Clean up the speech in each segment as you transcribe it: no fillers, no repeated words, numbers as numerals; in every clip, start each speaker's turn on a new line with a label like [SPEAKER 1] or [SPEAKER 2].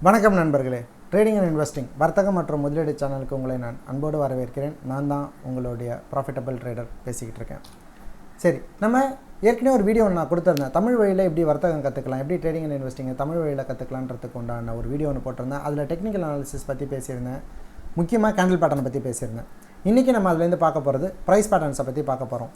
[SPEAKER 1] வணக்கம் நண்பர்களே, trading and investing வர்த்தகம் மற்றும் முதலீடு சேனலுக்கு உங்களை நான் அன்போடு வரவேற்கிறேன். நான் தான் உங்களுடைய ப்ராஃபிட்டபிள் ட்ரேடர் பேசிக்கிட்டு இருக்கேன். சரி, நம்ம ஏற்கனவே ஒரு வீடியோ நான் கொடுத்துருந்தேன். தமிழ் வழியில் எப்படி வர்த்தகம் கற்றுக்கலாம், எப்படி ட்ரேடிங் அண்ட் இன்வெஸ்டிங்கை தமிழ் வழியில் கற்றுக்கலான்றதுக்கு உண்டான ஒரு வீடியோ ஒன்று போட்டிருந்தேன். அதில் டெக்னிக்கல் அனாலிசிஸ் பற்றி பேசியிருந்தேன், முக்கியமாக கேண்டில் பேட்டர்னை பற்றி பேசியிருந்தேன். இன்றைக்கி நம்ம அதுலேருந்து பார்க்க போகிறது ப்ரைஸ் பேட்டர்ன்ஸை பற்றி பார்க்க போகிறோம்.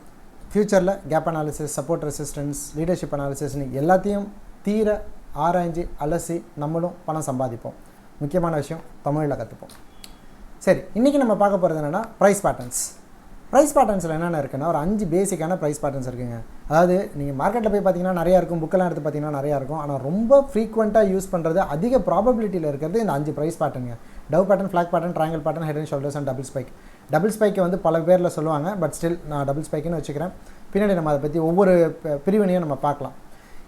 [SPEAKER 1] ஃப்யூச்சரில் gap analysis, support resistance, leadership அனாலிசிஸ்னு எல்லாத்தையும் தீர ஆராய்ஞ்சு அலசி நம்மளும் பணம் சம்பாதிப்போம். முக்கியமான விஷயம் தமிழில் கற்றுப்போம். சரி, இன்றைக்கி நம்ம பார்க்க போகிறது என்னென்னா ப்ரைஸ் பேட்டர்ன்ஸ். ப்ரைஸ் பேட்டர்ன்ஸில் என்னென்ன இருக்குன்னா ஒரு 5 பேசிக்கான ப்ரைஸ் பேட்டர்ன்ஸ் இருக்குங்க. அதாவது நீங்கள் மார்க்கெட்டில் போய் பார்த்தீங்கன்னா நிறையா இருக்கும், புக்கெல்லாம் எடுத்து பார்த்தீங்கன்னா நிறையா இருக்கும். ஆனால் ரொம்ப ஃப்ரீக்வெண்ட்டாக யூஸ் பண்ணுறது, அதிக ப்ராபபிலிட்டியில் இருக்கிறது இந்த 5 ப்ரைஸ் பேட்டர்னுங்க. டவ் pattern, flag pattern, triangle pattern, head and shoulders and double spike. Double ஸ்பைக்கை வந்து பல பேரில் சொல்லுவாங்க, பட் ஸ்டில் நான் டபுள் ஸ்பைக்குன்னு வச்சுக்கிறேன். பின்னாடி நம்ம அதை பற்றி ஒவ்வொரு பிரிவினையும் நம்ம பார்க்கலாம்.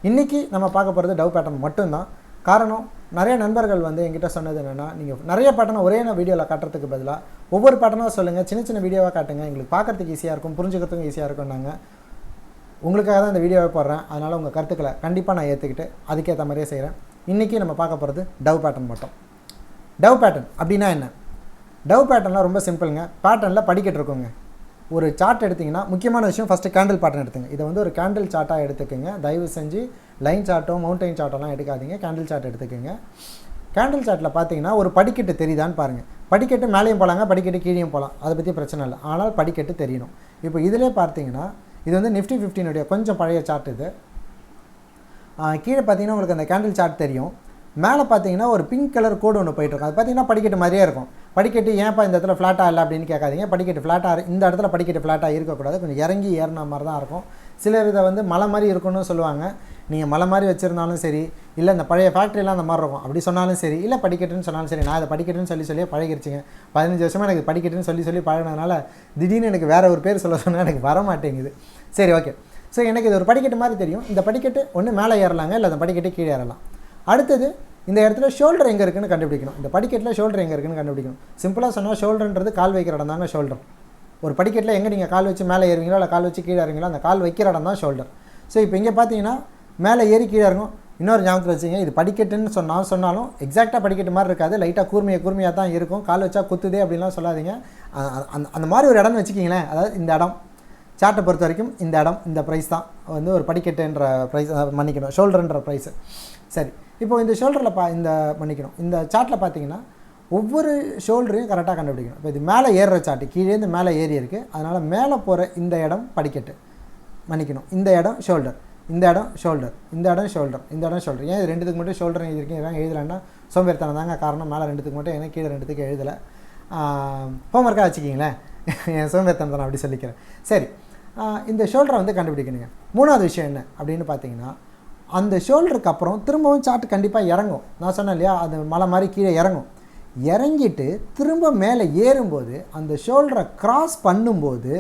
[SPEAKER 1] இன்றைக்கி நம்ம பார்க்க போகிறது டவ் பேட்டர்ன் மட்டும்தான். காரணம், நிறைய நண்பர்கள் வந்து என்கிட்ட சொன்னது என்னென்னா, நீங்கள் நிறைய பேட்டர்னை ஒரே வீடியோவில் காட்டுறதுக்கு பதிலாக ஒவ்வொரு பேட்டர்னாக சொல்லுங்கள், சின்ன சின்ன வீடியோவாக காட்டுங்க, எங்களுக்கு பார்க்குறதுக்கு ஈஸியாக இருக்கும், புரிஞ்சுக்கிறதுக்கும் ஈஸியாக இருக்கும்னாங்க. உங்களுக்காக தான் இந்த வீடியோவை போடுறேன். அதனால் உங்கள் கருத்துக்களை கண்டிப்பாக நான் ஏற்றுக்கிட்டு அதுக்கேற்ற மாதிரியே செய்கிறேன். இன்றைக்கி நம்ம பார்க்க போகிறது டவ் பேட்டர்ன் மட்டும். டவ் பேட்டர்ன் அப்படின்னா என்ன? டவ் பேட்டர்ன்லாம் ரொம்ப சிம்பிளுங்க. பேட்டர்னில் படிக்கட்டு இருக்குங்க. ஒரு சார்ட் எடுத்திங்கன்னா முக்கியமான விஷயம், ஃபஸ்ட்டு கேண்டில் பேட்டர்ன் எடுத்துங்க. இதை வந்து ஒரு கேண்டில் சார்ட்டாக எடுத்துக்கோங்க. தயவு செஞ்சு லைன் சார்ட்டோ மவுண்டைன் சார்ட்டெல்லாம் எடுக்காதீங்க, கேண்டில் சார்ட் எடுத்துக்கோங்க. கேண்டில் சார்ட்டில் பார்த்தீங்கன்னா ஒரு படிக்கட்டு தெரியுதான்னு பாருங்கள். படிக்கட்டு மேலேயும் போகலாங்க, படிக்கட்டு கீழேயும் போகலாம், அதை பற்றி பிரச்சனை இல்லை. ஆனால் படிக்கட்டு தெரியணும். இப்போ இதிலே பார்த்தீங்கன்னா இது வந்து நிஃப்டி 15 கொஞ்சம் பழைய சார்ட். இது கீழே பார்த்தீங்கன்னா உங்களுக்கு அந்த கேண்டில் சார்ட் தெரியும். மேலே பார்த்தீங்கன்னா ஒரு பிங்க் கலர் கோடு ஒன்று போயிட்டுருக்கும். அது பார்த்தீங்கன்னா படிக்கட்டு மாதிரியே இருக்கும். படிக்கட்டு ஏன்ப்பா இந்த இடத்துல ஃப்ளாட்டாக இல்லை அப்படின்னு கேட்காதீங்க. படிக்கட்டு ஃப்ளாட்டாக இந்த இடத்துல படிக்கட்டு ஃப்ளாட்டாக இருக்கக்கூடாது, கொஞ்சம் இறங்கி ஏறின மாதிரி தான் இருக்கும். சிலர் இதை வந்து மலை மாதிரி இருக்குன்னு சொல்லுவாங்க. நீங்கள் மலை மாதிரி வச்சுருந்தாலும் சரி, இல்லை இந்த பழைய ஃபேக்ட்ரிலாம் அந்த மாதிரி இருக்கும் அப்படி சொன்னாலும் சரி, இல்லை படிக்கட்டுன்னு சொன்னாலும் சரி. நான் இதை படிக்கட்டுன்னு சொல்லியே பழகிருச்சிங்க. 15 வருஷமாக எனக்கு படிக்கட்டுன்னு சொல்லி பழகினதுனால திடீர்னு எனக்கு வேறு ஒரு பேர் சொல்ல சொன்னால் எனக்கு வர மாட்டேங்குது. சரி, ஓகே. ஸோ எனக்கு இது ஒரு படிக்கட்டு மாதிரி தெரியும். இந்த படிக்கட்டு ஒன்று மேலே ஏறலாங்க, இல்லை அந்த படிக்கட்டு கீழே ஏறலாம். அடுத்தது இந்த இடத்துல ஷோல்டர் எங்கே இருக்குன்னு கண்டுபிடிக்கணும். இந்த படிக்கட்டில் ஷோல்டர் எங்கே இருக்குன்னு கண்டுபிடிக்கணும். சிம்பிளாக சொன்னால் ஷோல்டர்ன்றது கால் வைக்கிற இடம் தாங்க ஷோல்டர். ஒரு படிக்கட்டில் எங்கே நீங்கள் கால் வச்சு மேலே ஏறுவீங்களோ இல்லை கால் வச்சு கீழே இறங்குங்களோ அந்த கால் வைக்கிற இடம் தான் ஷோல்டர். ஸோ இப்போ இங்கே பார்த்தீங்கன்னா மேலே ஏறி கீழே இறங்கும். இன்னொரு ஞாபகத்தில் வச்சுங்க, இது படிக்கட்டுன்னு சொன்னாலும் எக்ஸாக்டாக படிக்கட்டு மாதிரி இருக்காது, லைட்டாக கூர்மையாக தான் இருக்கும். கால் வச்சா குத்துதே அப்படின்லாம் சொல்லாதீங்க. அந்த மாதிரி ஒரு இடம்னு வச்சுக்கிங்களேன். அதாவது இந்த இடம் சார்ட்டை பொறுத்த வரைக்கும் இந்த இடம், இந்த ப்ரைஸ் தான் வந்து ஒரு படிக்கட்டுன்ற ப்ரைஸ், மன்னிக்கணும், ஷோல்டர்ன்ற ப்ரைஸு. சரி, இப்போ இந்த ஷோல்டரில் இந்த சார்ட்டில் பார்த்தீங்கன்னா ஒவ்வொரு ஷோல்டரையும் கரெக்டாக கண்டுபிடிக்கணும். இப்போ இது மேலே ஏறுற சார்ட்டு, கீழேருந்து மேலே ஏறி இருக்குது. அதனால் மேலே போகிற இந்த இடம் படிக்கட்டு, மன்னிக்கணும், இந்த இடம் ஷோல்டர், இந்த இடம் ஷோல்டர், இந்த இடம் ஷோல்டர், இந்த இடம் ஷோல்டர். ஏன் இது ரெண்டுத்துக்கு மட்டும் ஷோல்டர் எழுதிருக்கேன், இதெல்லாம் எழுதலைன்னா சோம்பேறித்தனம் தாங்க காரணம். மேலே ரெண்டுத்துக்கு மட்டும், ஏன்னா கீழே ரெண்டுத்துக்கு எழுதலை. ஹோம்ஒர்க்காக வச்சுக்கிங்களேன், என் சோம்பேறித்தனம் தான் அப்படி சொல்லிக்கிறேன். சரி, இந்த ஷோல்டரை வந்து கண்டுபிடிக்கணுங்க. மூணாவது விஷயம் என்ன அப்படின்னு பார்த்தீங்கன்னா, அந்த ஷோல்டருக்கு அப்புறம் திரும்பவும் சார்ட் கண்டிப்பாக இறங்கும். நான் சொன்னேன் இல்லையா, அது மலை மாதிரி கீழே இறங்கும். இறங்கிட்டு திரும்ப மேலே ஏறும்போது அந்த ஷோல்டரை கிராஸ் பண்ணும்போது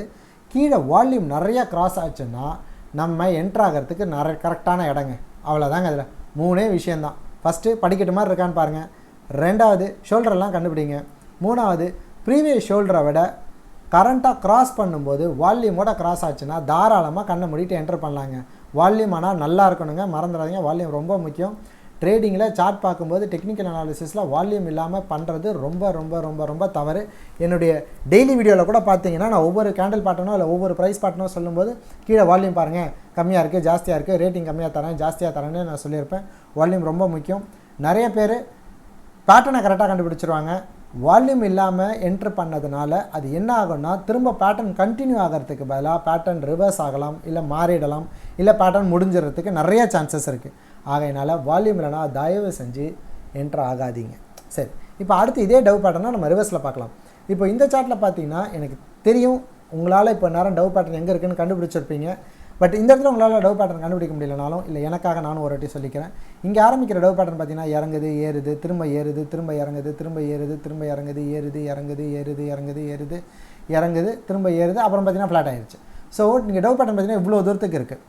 [SPEAKER 1] கீழே வால்யூம் நிறையா கிராஸ் ஆச்சுன்னா நம்ம என்ட்ராகிறதுக்கு கரெக்டான இடங்க. அவ்வளோதாங்க. அதில் 3 விஷயந்தான். ஃபஸ்ட்டு படிக்கட்டு மாதிரி இருக்கான்னு பாருங்கள். 2வது ஷோல்டரெல்லாம் கண்டுபிடிங்க. 3வது ப்ரீவியஸ் ஷோல்டரை விட கரண்ட்டாக கிராஸ் பண்ணும்போது வால்யூமோட கிராஸ் ஆச்சுன்னா தாராளமாக கண்ணை மூடிட்டு என்டர் பண்ணலாங்க. வால்யூம் ஆனால் நல்லா இருக்கணுங்க, மறந்துடாதீங்க. வால்யூம் ரொம்ப முக்கியம். ட்ரேடிங்கில் சார்ட் பார்க்கும்போது டெக்னிக்கல் அனாலிசிஸில் வால்யூம் இல்லாமல் பண்ணுறது ரொம்ப ரொம்ப ரொம்ப ரொம்ப தவறு. என்னுடைய டெய்லி வீடியோவில் கூட பார்த்தீங்கன்னா நான் ஒவ்வொரு கேண்டில் பேட்டர்னோ இல்லை ஒவ்வொரு ப்ரைஸ் பேட்டர்னோ சொல்லும்போது கீழே வால்யூம் பாருங்கள், கம்மியாக இருக்குது, ஜாஸ்தியாக இருக்குது, ரேட்டிங் கம்மியாக தரேன், ஜாஸ்தியாக தரேன்னு நான் சொல்லியிருப்பேன். வால்யூம் ரொம்ப முக்கியம். நிறைய பேர் பேட்டர்னை கரெக்டாக கண்டுபிடிச்சிருவாங்க. வால்யூம் இல்லாமல் என்ட்ரு பண்ணதுனால அது என்ன ஆகும்னா, திரும்ப பேட்டர்ன் கண்டினியூ ஆகிறதுக்கு பதிலாக பேட்டர்ன் ரிவர்ஸ் ஆகலாம், இல்லை மாறிடலாம், இல்லை பேட்டர்ன் முடிஞ்சிடறதுக்கு நிறைய சான்சஸ் இருக்குது. ஆகையினால வால்யூம் இல்லைனா தயவு செஞ்சு என்ட்ரு ஆகாதீங்க. சரி, இப்போ அடுத்து இதே டவ் பேட்டர்னா நம்ம ரிவர்ஸில் பார்க்கலாம். இப்போ இந்த சார்ட்டில் பார்த்தீங்கன்னா எனக்கு தெரியும் உங்களால் இப்போ நேரம் டவ் பேட்டர்ன் எங்கே இருக்குதுன்னு கண்டுபிடிச்சிருப்பீங்க. பட் இந்த இடத்துல உங்களால் டவ் பேட்டர்ன் கண்டுபிடிக்க முடியலனாலும் இல்லை, எனக்காக நானும் ஒரு வாட்டி சொல்லிக்கிறேன். இங்கே ஆரம்பிக்கிற டவ் பேட்டர்ன் பார்த்தீங்கன்னா இறங்குது, ஏறுது, திரும்ப ஏறுது, திரும்ப இறங்குது, திரும்ப ஏறுது, திரும்ப இறங்குது, ஏறுது, இறங்குது, ஏறுது, இறங்குது, ஏறுது, இறங்குது, திரும்ப ஏறுது, அப்புறம் பார்த்தீங்கன்னா ஃப்ளாட் ஆகிடுச்சு. ஸோ நீங்கள் டவ் பேட்டர்ன் பார்த்தீங்கன்னா இவ்வளோ தூரத்துக்கு இருக்குது.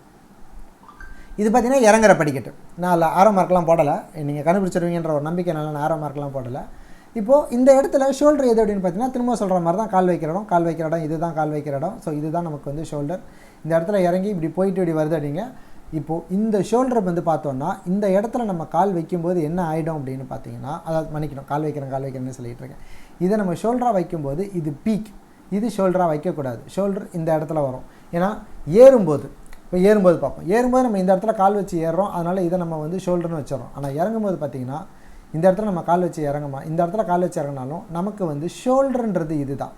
[SPEAKER 1] இது பார்த்தீங்கன்னா இறங்குற படிக்கட்டு. நான் அதில் ஆரோ மார்க்கெலாம் போடலை, நீங்கள் கண்டுபிடிச்சிருவீங்கன்ற ஒரு நம்பிக்கைனால நான் ஆரோ மார்க்கெலாம் போடலை. இப்போது இந்த இடத்துல ஷோல்டர் எது அப்படின்னு பார்த்தீங்கன்னா திரும்ப சொல்கிற மாதிரி தான், கால் வைக்கிற இடம், கால் வைக்கிற இடம், இதுதான் கால் வைக்கிற இடம். ஸோ இதுதான் நமக்கு வந்து ஷோல்டர். இந்த இடத்துல இறங்கி இப்படி போயிட்டு இப்படி வருது அப்படிங்க. இப்போது இந்த ஷோல்டரை வந்து பார்த்தோன்னா இந்த இடத்துல நம்ம கால் வைக்கும்போது என்ன ஆகிடும் அப்படின்னு பார்த்தீங்கன்னா, அதாவது மன்னிக்கணும், கால் வைக்கிறேன்னு சொல்லிகிட்டு இருக்கேன். இதை நம்ம ஷோல்டராக வைக்கும்போது இது பீக், இது ஷோல்டராக வைக்கக்கூடாது. ஷோல்டர் இந்த இடத்துல வரும். ஏன்னா ஏறும்போது பார்ப்போம். ஏறும்போது நம்ம இந்த இடத்துல கால் வச்சு ஏறுறோம், அதனால் இதை நம்ம வந்து ஷோல்டர்னு வச்சிடறோம். ஆனால் இறங்கும்போது பார்த்திங்கன்னா இந்த இடத்துல நம்ம கால் வச்சு இந்த இடத்துல கால் வச்சு இறங்கினாலும் நமக்கு வந்து ஷோல்டர்ன்றது இது தான்.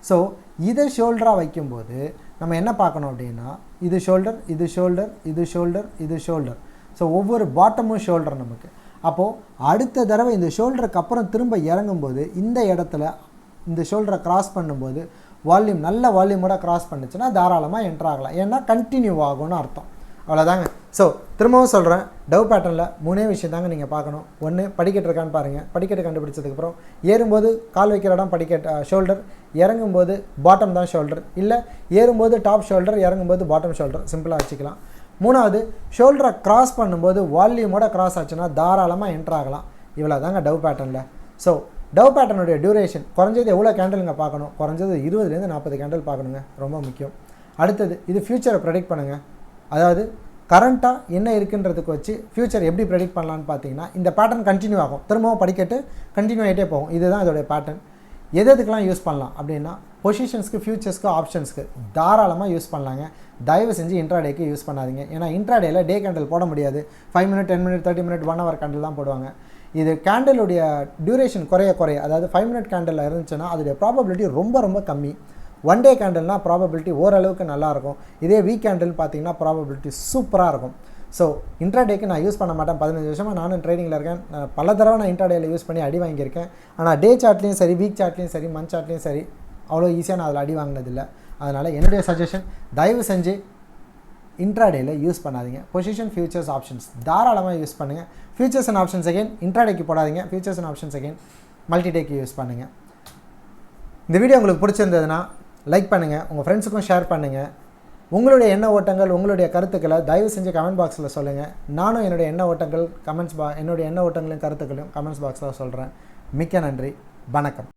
[SPEAKER 1] ஸோ இதை ஷோல்டராக வைக்கும்போது நம்ம என்ன பார்க்கணும் அப்படின்னா, இது ஷோல்டர், இது ஷோல்டர், இது ஷோல்டர், இது ஷோல்டர். ஸோ ஒவ்வொரு பாட்டமும் ஷோல்டர் நமக்கு. அப்போது அடுத்த தடவை இந்த ஷோல்டருக்கு அப்புறம் திரும்ப இறங்கும்போது இந்த இடத்துல இந்த ஷோல்டரை கிராஸ் பண்ணும்போது வால்யூம், நல்ல வால்யூமோட கிராஸ் பண்ணுச்சுன்னா தாராளமாக என்ட்ரு ஆகலாம். ஏன்னா கண்டினியூ ஆகும்னு அர்த்தம். அவ்வளோதாங்க. ஸோ திரும்பவும் சொல்கிறேன், டவ் பேட்டர்னில் 3 விஷயம் தாங்க நீங்கள் பார்க்கணும். ஒன்று, படிக்கட்டு இருக்கான்னு பாருங்கள். படிக்கட்டு கண்டுபிடிச்சதுக்கப்புறம் ஏறும்போது கால் வைக்கிற இடம் படிக்கட்டு ஷோல்டர், இறங்கும்போது பாட்டம் தான் ஷோல்டர், இல்லை ஏறும்போது டாப் ஷோல்டர், இறங்கும்போது பாட்டம் ஷோல்டர், சிம்பிளாக வச்சுக்கலாம். 3வது, ஷோல்டரை கிராஸ் பண்ணும்போது வால்யூமோட கிராஸ் ஆச்சுன்னா தாராளமாக என்ட்ரு ஆகலாம். இவ்வளோ தாங்க டவ் பேட்டர்னில். ஸோ டவ் பேட்டர்னுடைய டியூரேஷன் குறைஞ்சது எவ்வளோ கேண்டிலுங்க பார்க்கணும்? குறைஞ்சது 20லேருந்து 40 கேண்டில் பார்க்கணுங்க, ரொம்ப முக்கியம். அடுத்தது, இது ஃப்யூச்சரை ப்ரெடிக்ட் பண்ணுங்கள். அதாவது கரண்ட்டாக என்ன இருக்குன்றதுக்கு வச்சு ஃப்யூச்சர் எப்படி ப்ரெடிக்ட் பண்ணலான்னு பார்த்தீங்கன்னா, இந்த பேட்டர்ன் கண்டினியூ ஆகும், திரும்பவும் படிக்கட்டு கண்டினியூ ஆகிட்டே போகும். இதுதான் இதோடைய பேட்டர்ன். எதுக்கெல்லாம் யூஸ் பண்ணலாம் அப்படின்னா, பொசிஷன்ஸ்க்கு, ஃபியூச்சர்ஸ்க்கு, ஆப்ஷன்ஸ்க்கு தாராளமாக யூஸ் பண்ணலாங்க. தயவு செஞ்சு இன்ட்ராடேக்கு யூஸ் பண்ணாதீங்க. ஏன்னா இன்ட்ராடேயில் டே கேண்டில் போட முடியாது. 5 minute, 10 minute, 30 minute, 1 hour candle தான் போடுவாங்க. இது கேண்டிலுடைய டியூரேஷன் குறைய, அதாவது 5 மினிட் கேண்டில் இருந்துச்சுன்னா அதோடைய ப்ராபபிலிட்டி ரொம்ப கம்மி. 1 டே கேண்டில்னால் ப்ராபபிலிட்டி ஓரளவுக்கு நல்லாயிருக்கும். இதே வீக் கேண்டில் பார்த்தீங்கன்னா ப்ராபபிலிட்டி சூப்பராக இருக்கும். ஸோ இன்ட்ராடேக்கு நான் யூஸ் பண்ண மாட்டேன். 15 வருஷமாக நானும் ட்ரேடிங்கில் இருக்கேன். பல தடவை நான் இன்ட்ராடேயில் யூஸ் பண்ணி அடி வாங்கியிருக்கேன். ஆனால் டே சார்ட்லேயும் சரி, வீக் சார்ட்லேயும் சரி, மந்த் சார்ட்லேயும் சரி, அவ்வளோ ஈஸியாக நான் அதில் அடி வாங்கினதில்லை. அதனால் என்னுடைய சஜஷன், தயவு செஞ்சு இன்ட்ராடேயில் யூஸ் பண்ணாதீங்க. பொசிஷன், ஃபியூச்சர்ஸ், ஆப்ஷன்ஸ் தாராளமாக யூஸ் பண்ணுங்கள். ஃபியூச்சர்ஸ் அண்ட் ஆப்ஷன்ஸ் அகைன் இன்ட்ராடேக்கு போடாதீங்க. ஃபியூச்சர்ஸ் அண்ட் ஆப்ஷன்ஸ் அகைன் மல்டிடேக்கு யூஸ் பண்ணுங்கள். இந்த வீடியோ உங்களுக்கு பிடிச்சிருந்ததுன்னா லைக் பண்ணுங்கள், உங்கள் ஃப்ரெண்ட்ஸுக்கும் ஷேர் பண்ணுங்கள். உங்களுடைய எண்ண ஓட்டங்கள், உங்களுடைய கருத்துக்களை தயவு செஞ்சு கமெண்ட் பாக்ஸில் சொல்லுங்கள். நானும் என்னுடைய எண்ண ஓட்டங்கள் என்னுடைய எண்ண ஓட்டங்களையும் கருத்துக்களையும் கமெண்ட்ஸ் பாக்ஸில் சொல்கிறேன். மிக்க நன்றி, வணக்கம்.